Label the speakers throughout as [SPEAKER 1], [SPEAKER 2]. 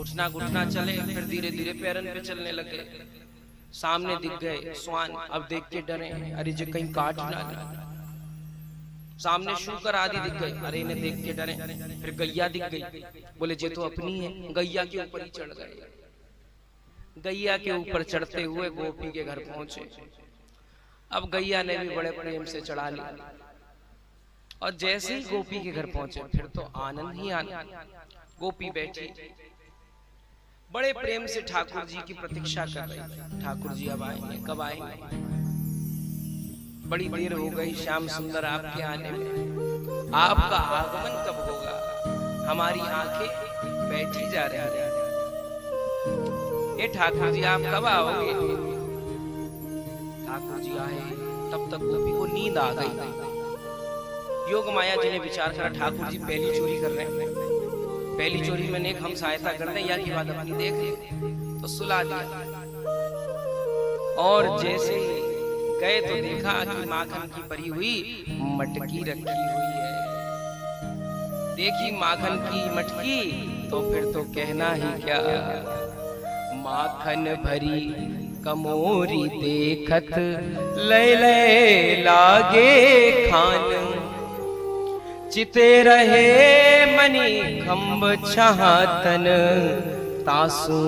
[SPEAKER 1] घुटना घुटना चले, फिर धीरे धीरे पैरन पे चलने लगे। सामने दिख गए स्वान, अब देख के डरे, अरे जो कहीं काट ना ले। सामने शूकर आदि दिख गए, अरे इन्हें देख के डरे। फिर गैया दिख गई, बोले जे तो अपनी है। गैया के ऊपर ही चढ़ गए। गैया के ऊपर चढ़ते हुए गोपी के घर पहुंचे। अब गैया ने भी बड़े प्रेम से चढ़ा लिया, और जैसे ही गोपी के घर पहुंचे फिर तो आनंद ही आनंद। गोपी बैठी बड़े प्रेम से ठाकुर जी की प्रतीक्षा कर रही। ठाकुर जी अब आएंगे, कब आएंगे? बड़ी देर हो गई श्याम सुंदर आपके आने में, आपका आगमन कब होगा? हमारी आंखें बैठी जा रही हैं। ये ठाकुर जी आप कब आओगे? ठाकुर जी आए, तब तक गोपी को नींद आ गई। योग माया जी ने विचार करा, ठाकुर जी पहली चोरी कर रहे हैं, पहली चोरी में नेक हम सहायता कर दें, या की बात अपनी देख ले। तो सुला दिया, और जैसे गए तो देखा कि माखन की भरी हुई मटकी रखी हुई है। देखी माखन की मटकी तो फिर तो कहना ही क्या। माखन भरी कमोरी देखत ले ले लागे खान, चिते रहे मनी खम्ब छहातन, तासू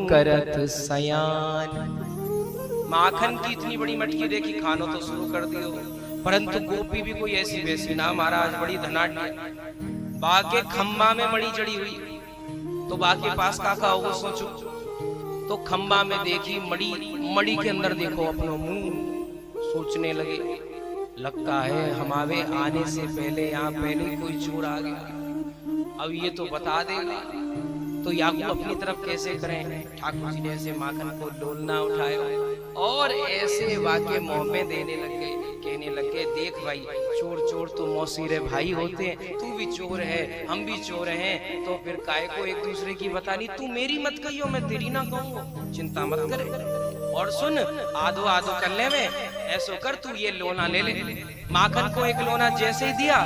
[SPEAKER 1] करत सयान। माखन की इतनी बड़ी मटकी देखी, खानो तो शुरू कर दियो, परंतु गोपी भी कोई ऐसी वैसी ना, महाराज बड़ी धनाढ़ है। बा के खम्बा में मड़ी जड़ी हुई, तो बा के पास काका होगा सोचो। तो खम्बा में देखी मड़ी, मड़ी के अंदर देखो अपना मुंह, सोचने लगे लगता है हमारे आने से पहले यहाँ पहले कोई चोर आ गया, अब ये तो बता देगा, तो याकू अपनी तरफ कैसे करें। ठाकुर जी ने ऐसे माखन को डोलना उठाया और ऐसे वाके मुंह में देने लगे, कहने लगे देख भाई, चोर चोर तो मौसीरे भाई होते हैं, तू भी चोर है हम भी चोर हैं, तो फिर काय को एक दूसरे की बतानी, तू मेरी मत कहियो मैं तेरी ना कहूँ, चिंता मत करे। और सुन, आधो आधो कर ले, में ऐसो कर तू ये लोना ले ले। माखन को एक लोना जैसे ही दिया,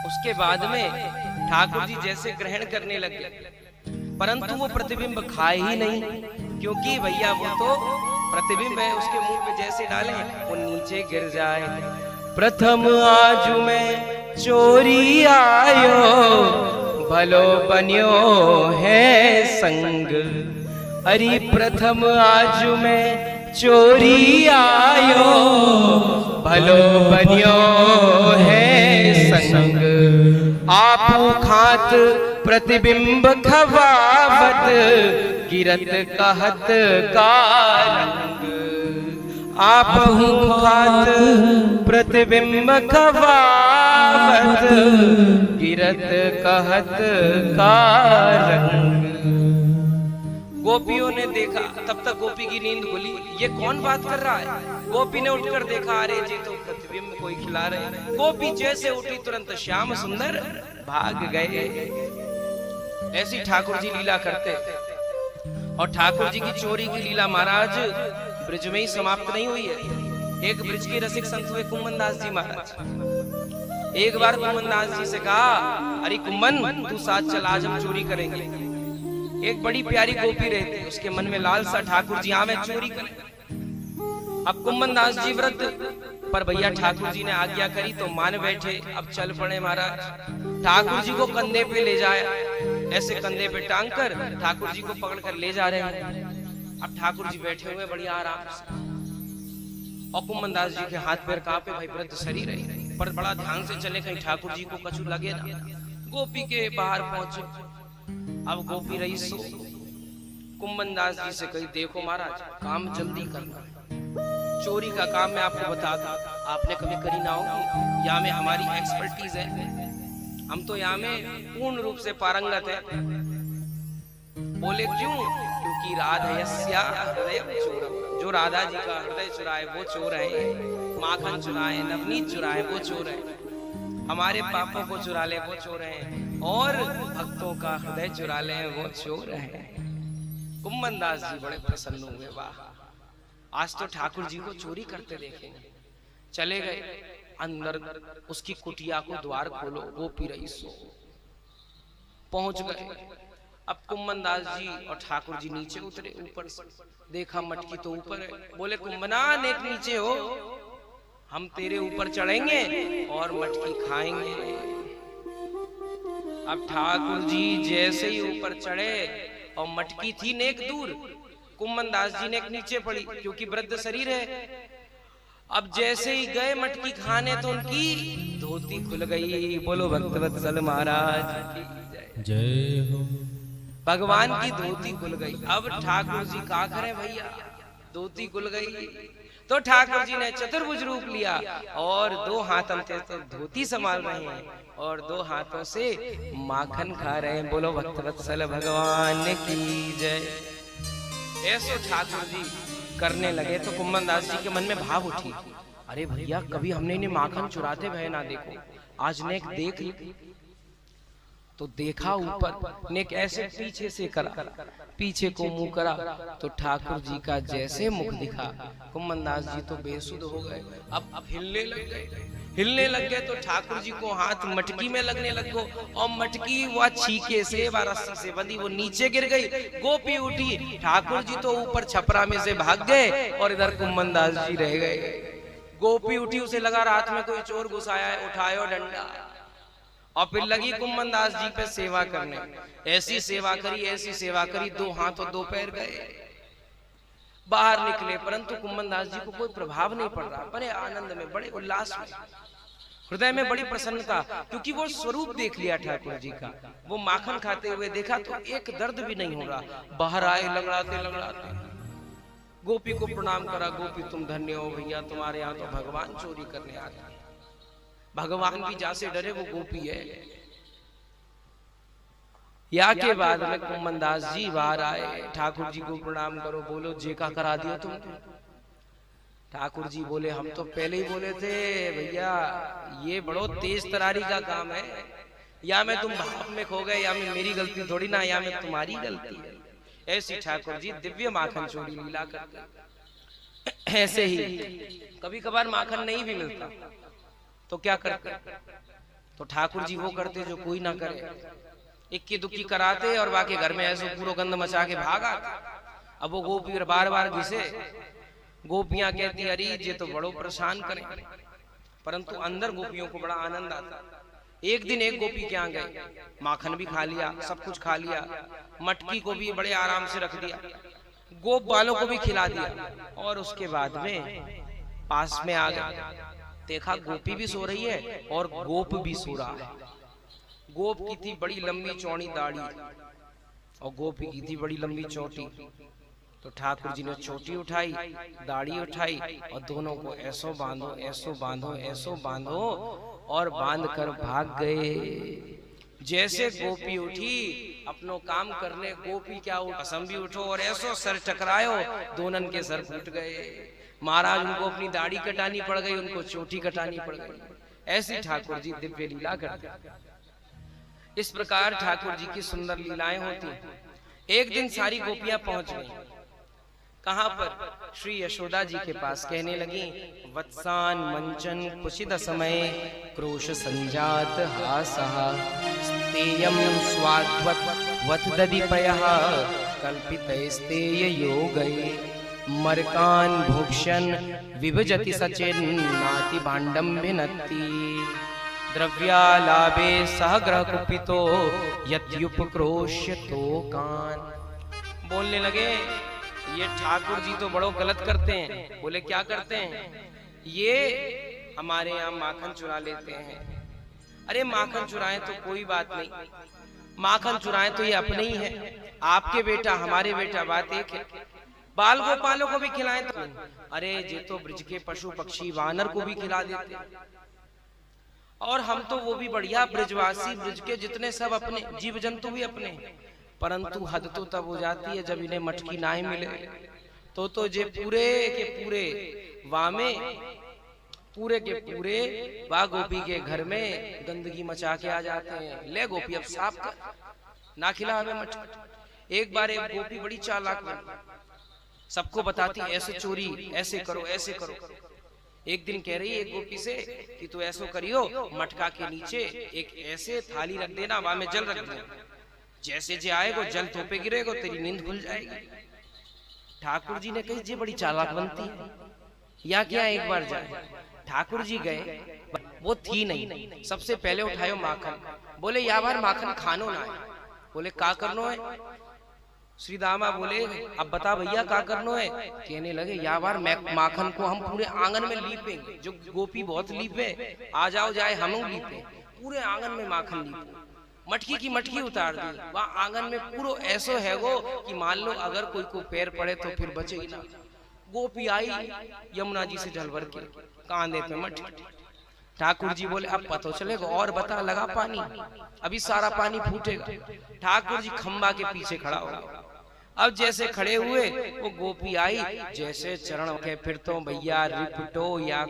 [SPEAKER 1] उसके बाद में ठाकुर जी जैसे ग्रहण करने लगे, परंतु वो प्रतिबिंब खाए ही नहीं, क्योंकि भैया वो तो प्रतिबिंब है, उसके मुंह पे जैसे डाले वो नीचे गिर जाए। प्रथम आज में चोरी आयो, भलो बन्यो है संग। अरे प्रथम आज में चोरी आयो, भलो बन्यो है संग। आपू खात प्रतिबिंब खवावत, गिरत कहत का रंग। आपहु खात प्रतिबिंब खवावत, गिरत कहत का रंग। गोपियों ने देखा, तब तक गोपी की नींद खुली, ये कौन बात कर रहा है? गोपी ने उठकर देखा, अरे जी तो प्रतिबिंब कोई खिला रहे। गोपी जैसे उठी तुरंत श्याम सुंदर भाग गए। ऐसी ठाकुर जी लीला करते, और ठाकुर जी की चोरी की लीला महाराज ब्रिज में ही समाप्त नहीं हुई है। एक ब्रिज के रसिक संत हुए कुम्मन दास जी महाराज। एक बार कुम्मन दास जी से कहा, अरे कुम्मन तू साथ चल, आज हम चोरी करेंगे। एक बड़ी प्यारी गोपी रहती, उसके मन में लालसा, ठाकुर जी आवे चोरी करें। अब कुम्मन दास जी व्रत पर भैया ठाकुर जी ने आज्ञा करी तो मान बैठे। अब चल पड़े महाराज, ठाकुर जी को कंधे पे ले जाया, ऐसे कंधे पे टांग कर ठाकुर जी को पकड़ कर ले जा रहे हैं। अब ठाकुर जी बैठे हुए बढ़िया आराम से, और कुम्मन दास जी के हाथ पैर कांपे, भाई वृद्ध शरीर है, पर बड़ा ध्यान से चले कहीं ठाकुर जी को कछु लगे ना। गोपी के बाहर पहुंचे, अब गोपी रही सो कुम्मन दास जी से कही, देखो महाराज काम जल्दी करना, चोरी का काम मैं आपको बता दूं, आपने कभी करी ना होगी, यहाँ में हमारी एक्सपर्टीज है, हम तो यहाँ में पूर्ण रूप से पारंगत है। बोले क्यों? क्योंकि राधयस्या हृदय चोरम, जो राधा जी का हृदय चुराए वो चोर है, माखन चुराए, नवनीत चुराए वो चोर है, हमारे पापों को चुरा ले वो चोर है, और भक्तों का हृदय चुरा ले वो चोर है। कुम्मन दास जी बड़े प्रसन्न हुए, वाह आज तो ठाकुर जी को चोरी करते देखेंगे। चले गए अंदर, उसकी कुटिया को द्वार खोलो, गोपी रही सो। पहुंच गए, अब कुम्मन दास जी और ठाकुर जी नीचे उतरे, ऊपर से देखा मटकी तो ऊपर है। बोले कुंभनान एक नीचे हो, हम तेरे ऊपर चढ़ेंगे और मटकी खाएंगे। अब ठाकुर जी जैसे ही ऊपर चढ़े और मटकी थी नेक दूर, कुम्मन दास जी ने एक नीचे पड़ी क्योंकि वृद्ध शरीर है। अब जैसे ही गए मटकी खाने तो उनकी धोती खुल गई। बोलो भक्तवत्सल महाराज की जय हो। भगवान की धोती खुल गई। अब ठाकुर जी क्या करें भैया, धोती खुल गई तो ठाकुर जी ने चतुर्भुज रूप लिया और दो हाथों से तो धोती संभाल रहे हैं और दो हाथों से माखन खा रहे हैं। बोलो भक्तवत्सल भगवान की जय। ऐसो ठाकुर जी करने लगे तो कुम्मन दास जी के मन में भाव उठी, अरे भैया कभी हमने इन्हें माखन चुराते भय ना देखो, आज ने देख ली। तो देखा ऊपर ने ऐसे पीछे से करा, पीछे को मुंह करा तो ठाकुर जी का जैसे मुख दिखा, कुम्मन दास जी तो बेसुध हो गए। अब हिलने लग गए, हिलने लग गए तो ठाकुर जी को हाथ मटकी में लगने लगो और मटकी वह छीके से व रस्सी से बंधी वो नीचे गिर गई। गोपी उठी, ठाकुर जी तो ऊपर छपरा में से भाग गए और इधर कुम्मन दास जी रह गए। गोपी उठी, उसे लगा रात में कोई चोर घुसाया है, उठायो डंडा और फिर लगी कुम्मन दास जी पे सेवा करने। ऐसी सेवा करी, ऐसी सेवा करी, दो हाथ और दो पैर गए। बाहर निकले परंतु कुम्मन दास जी को कोई प्रभाव नहीं पड़ रहा, बड़े आनंद में, बड़े उल्लास में, हृदय में बड़ी प्रसन्नता, क्योंकि वो स्वरूप देख लिया ठाकुर जी का। वो माखन खाते हुए देखा तो एक दर्द भी नहीं हो रहा। बाहर आए लंगड़ाते लंगड़ाते, गोपी को प्रणाम करा, गोपी तुम धन्य हो भैया, तुम्हारे यहाँ तो भगवान चोरी करने आते हैं। भगवान भी जैसे डरे वो गोपी है। या के बाद में कुम्मन दास जी बाहर आए, ठाकुर जी को प्रणाम करो, बोलो जेका करा दिया तुम। ठाकुर जी बोले हम तो पहले ही बोले थे भैया, ये बड़ो तेज तरारी का काम है, या मैं तुम भाप में खो गए, या मैं मेरी गलती थोड़ी ना, या मैं तुम्हारी गलती है। ऐसी ठाकुर जी दिव्य माखन चोरी लीला करते। ऐसे ही कभी कभार माखन नहीं भी मिलता तो क्या करते, तो ठाकुर जी वो करते जो कोई ना करे, इक्की दुक्की कराते और बाकी घर में ऐसे पूरा गंद मचा के भाग आते। अब वो गोपी बार बार घिसे, गोपियां कहती अरे ये तो बड़ो परेशान करें, परंतु अंदर गोपियों को बड़ा आनंद आता। एक दिन एक गोपी के यहाँ गए, माखन भी खा लिया, सब कुछ खा लिया, मटकी को भी बड़े आराम से रख दिया, गोप वालों को भी खिला दिया और उसके बाद में पास में आ गए, देखा गोपी भी सो रही है और गोप भी सो रहा है। गोप की थी बड़ी लंबी चौड़ी दाढ़ी और गोपी की थी बड़ी लंबी चोटी। तो ठाकुर जी ने चोटी उठाई, दाढ़ी उठाई और दोनों को ऐसो बांधो, ऐसो बांधो, ऐसो बांधो और बांध कर भाग गए। जैसे गोपी उठी अपनो काम करने, गोपी क्या असम भी उठो और ऐसो सर टकरायो, दोनों के सर फूट गए। महाराज उनको अपनी दाढ़ी कटानी पड़ गई, उनको चोटी कटानी पड़ गई। ऐसी ठाकुर जी दिव्य लीला करते। इस प्रकार ठाकुर जी की सुंदर लीलाएं होती। एक दिन सारी गोपियां पहुंच गई, कहां पर, श्री यशोदा जी के पास। कहने लगी वत्सान मंचन कुशिद समय क्रोश संजात हासः स्तेयं स्वाद्वत् वत् दधिपयः कल्पितैस्तेय योगये मर्कान् भोक्ष्यन् विभजति सचिन्नाति भाण्डं विनत्ति द्रव्यालाभे सह ग्रह कुपितो यत्युपक्रोश्यतो कान्। बोलने लगे ये ठाकुर जी तो बड़ो गलत करते हैं। बोले क्या करते हैं? ये हमारे यहाँ माखन चुरा लेते हैं। अरे माखन चुराएं तो कोई बात नहीं, माखन चुराएं तो ये अपने ही है, आपके बेटा हमारे बेटा बात एक है। बाल गोपालों को भी खिलाएं तो, अरे ये तो ब्रज के पशु पक्षी वानर को भी खिला देते, और हम तो वो भी बढ़िया ब्रजवासी, ब्रज के जितने सब अपने, जीव जंतु भी अपने। परंतु हद तो तब हो जाती है जब इन्हें मटकी ना मिले, तो जे पूरे के पूरे वामे, पूरे के पूरे वा गोपी के घर में गंदगी मचा के आ जाते हैं। ले गोपी अब साफ कर, ना खिला हमें मटकी। एक बार एक गोपी बड़ी चालाक बनी, सबको बताती ऐसे चोरी, ऐसे करो, ऐसे करो। एक दिन कह रही एक गोपी से कि तू ऐसो करियो, मटका के नीचे एक ऐसे थाली रख देना, वहां में जल रख देना, जैसे जे आएगो जल थोपे गिरेगो तेरी नींद खुल जाएगी। ठाकुर जी ने कही जे बड़ी चालाक बनती है, या क्या एक बार जाए। ठाकुर जी गए, वो थी नहीं। सबसे पहले उठायो माखन, बोले या बार माखन खानो ना है। बोले का करनो है। श्री दामा बोले अब बता भैया का करनो है। कहने लगे या बार माखन को हम पूरे आंगन में लीपेंगे, जो गोपी बहुत लीपे, आ जाओ जाए हम लीपे, पूरे आंगन में माखन लीपे। मटकी की मटकी उतार दी, वहां आंगन में पूरा ऐसो है गो कि मान लो अगर कोई को पैर पड़े तो फिर बचेगी ना। गोपी आई यमुना जी से जल भर के कांधे पे मटकी। ठाकुर जी बोले अब पता चलेगा, और बता लगा पानी, अभी सारा पानी फूटेगा। ठाकुर जी खंबा के पीछे खड़ा हो गया। अब जैसे खड़े हुए वो गोपी आई, जैसे चरण के फिर तो भैया रिपटो या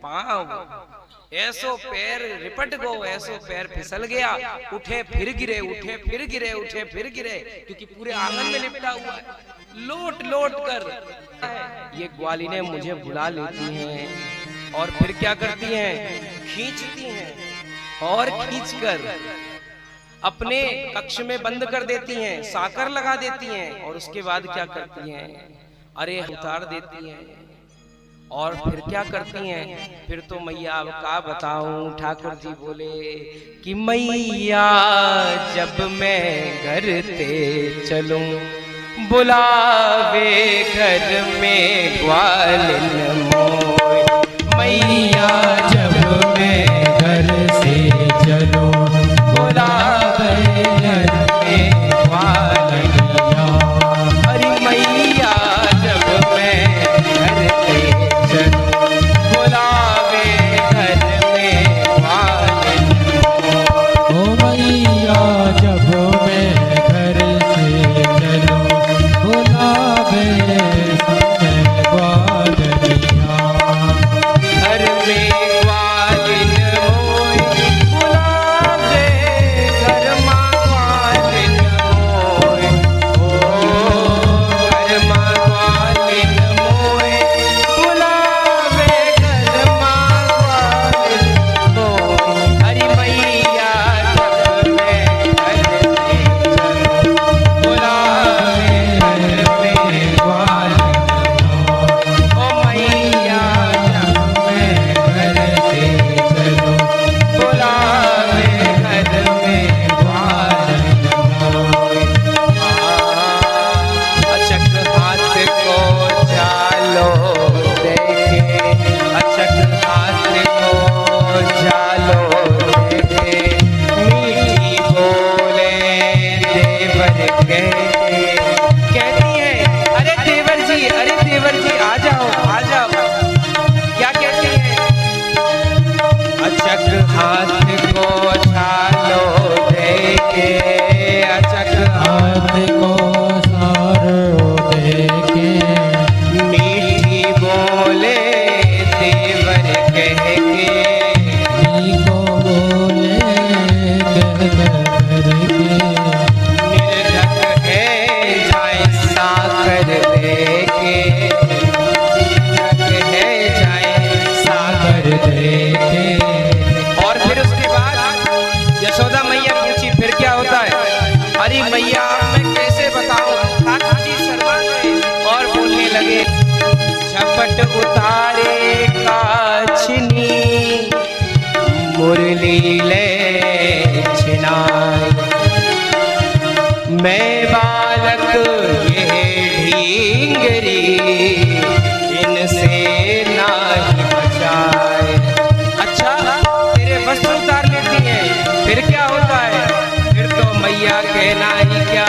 [SPEAKER 1] पाँव, ऐसो पैर रिपट गो, ऐसो पैर फिसल गया, उठे फिर गिरे, उठे फिर गिरे, उठे फिर गिरे, क्योंकि पूरे आंगन में लिपटा हुआ है। लोट लोट कर ये ग्वालिनें मुझे बुला लेती हैं और फिर क्या करती हैं, खींचती हैं और खींचकर अपने कक्ष में बंद कर देती हैं, साकर लगा देती हैं और उसके बाद क्या करती हैं, अरे उतार देती हैं। और फिर क्या करती हैं, फिर तो मैया अब का बताऊं। ठाकुर जी बोले कि मैया जब मैं घर ते चलूं, बुलावे घर में ग्वालिन मोय। मैया जब मैं घर से चलूं, बुलावे घर में ग्वालिनिया। अरे मैया जब मैं घर से चलूं, बुलावे घर में ग्वालिनिया।
[SPEAKER 2] ओ मैया जब मैं घर से चलूं, बुलावे समय ग्वालिनिया।
[SPEAKER 1] घर में ग्वालिन मोय, बुलावे घर मां ग्वालिन मोय। ओ घर मां ग्वालिन मोय, बुलावे घर मां ग्वालिन मोय। हरि मैया जब मैं घर से चलूं, बुलावे घर में ग्वालिन मोय। ओ मैया जब मैं घर से चलूं, बुलावे घर में ग्वालिन मोय। अचक हाथ को चालो देखे, अचक हाथ को चालो देखे, मीठी बोले देवर कहती है, अरे देवर जी, अरे देवर जी आ जाओ आ जाओ। क्या कहती है, अचक हाथ को छालो देके, अचक
[SPEAKER 2] हाथ को सारो देके,
[SPEAKER 1] मीठी बोले देवर कह के,
[SPEAKER 2] को बोले कहकर के,
[SPEAKER 1] निर्धक है जाए साकर देके, निर्धक है जाए साकर
[SPEAKER 2] देके।
[SPEAKER 1] और फिर उसके बाद यशोदा मैया पूछी फिर क्या होता है। अरे मैया मैं कैसे बताऊं। ठाकुर जी शर्मा गए और बोलने लगे, झपट उतारे काछनी, मुरली ले छिनाई। मैं बालक ये ढींगरी, इनसे नाही बचाए। अच्छा तेरे वस्त्र उतार लेती हैं, फिर क्या होता है, फिर तो मैया कहना ही क्या।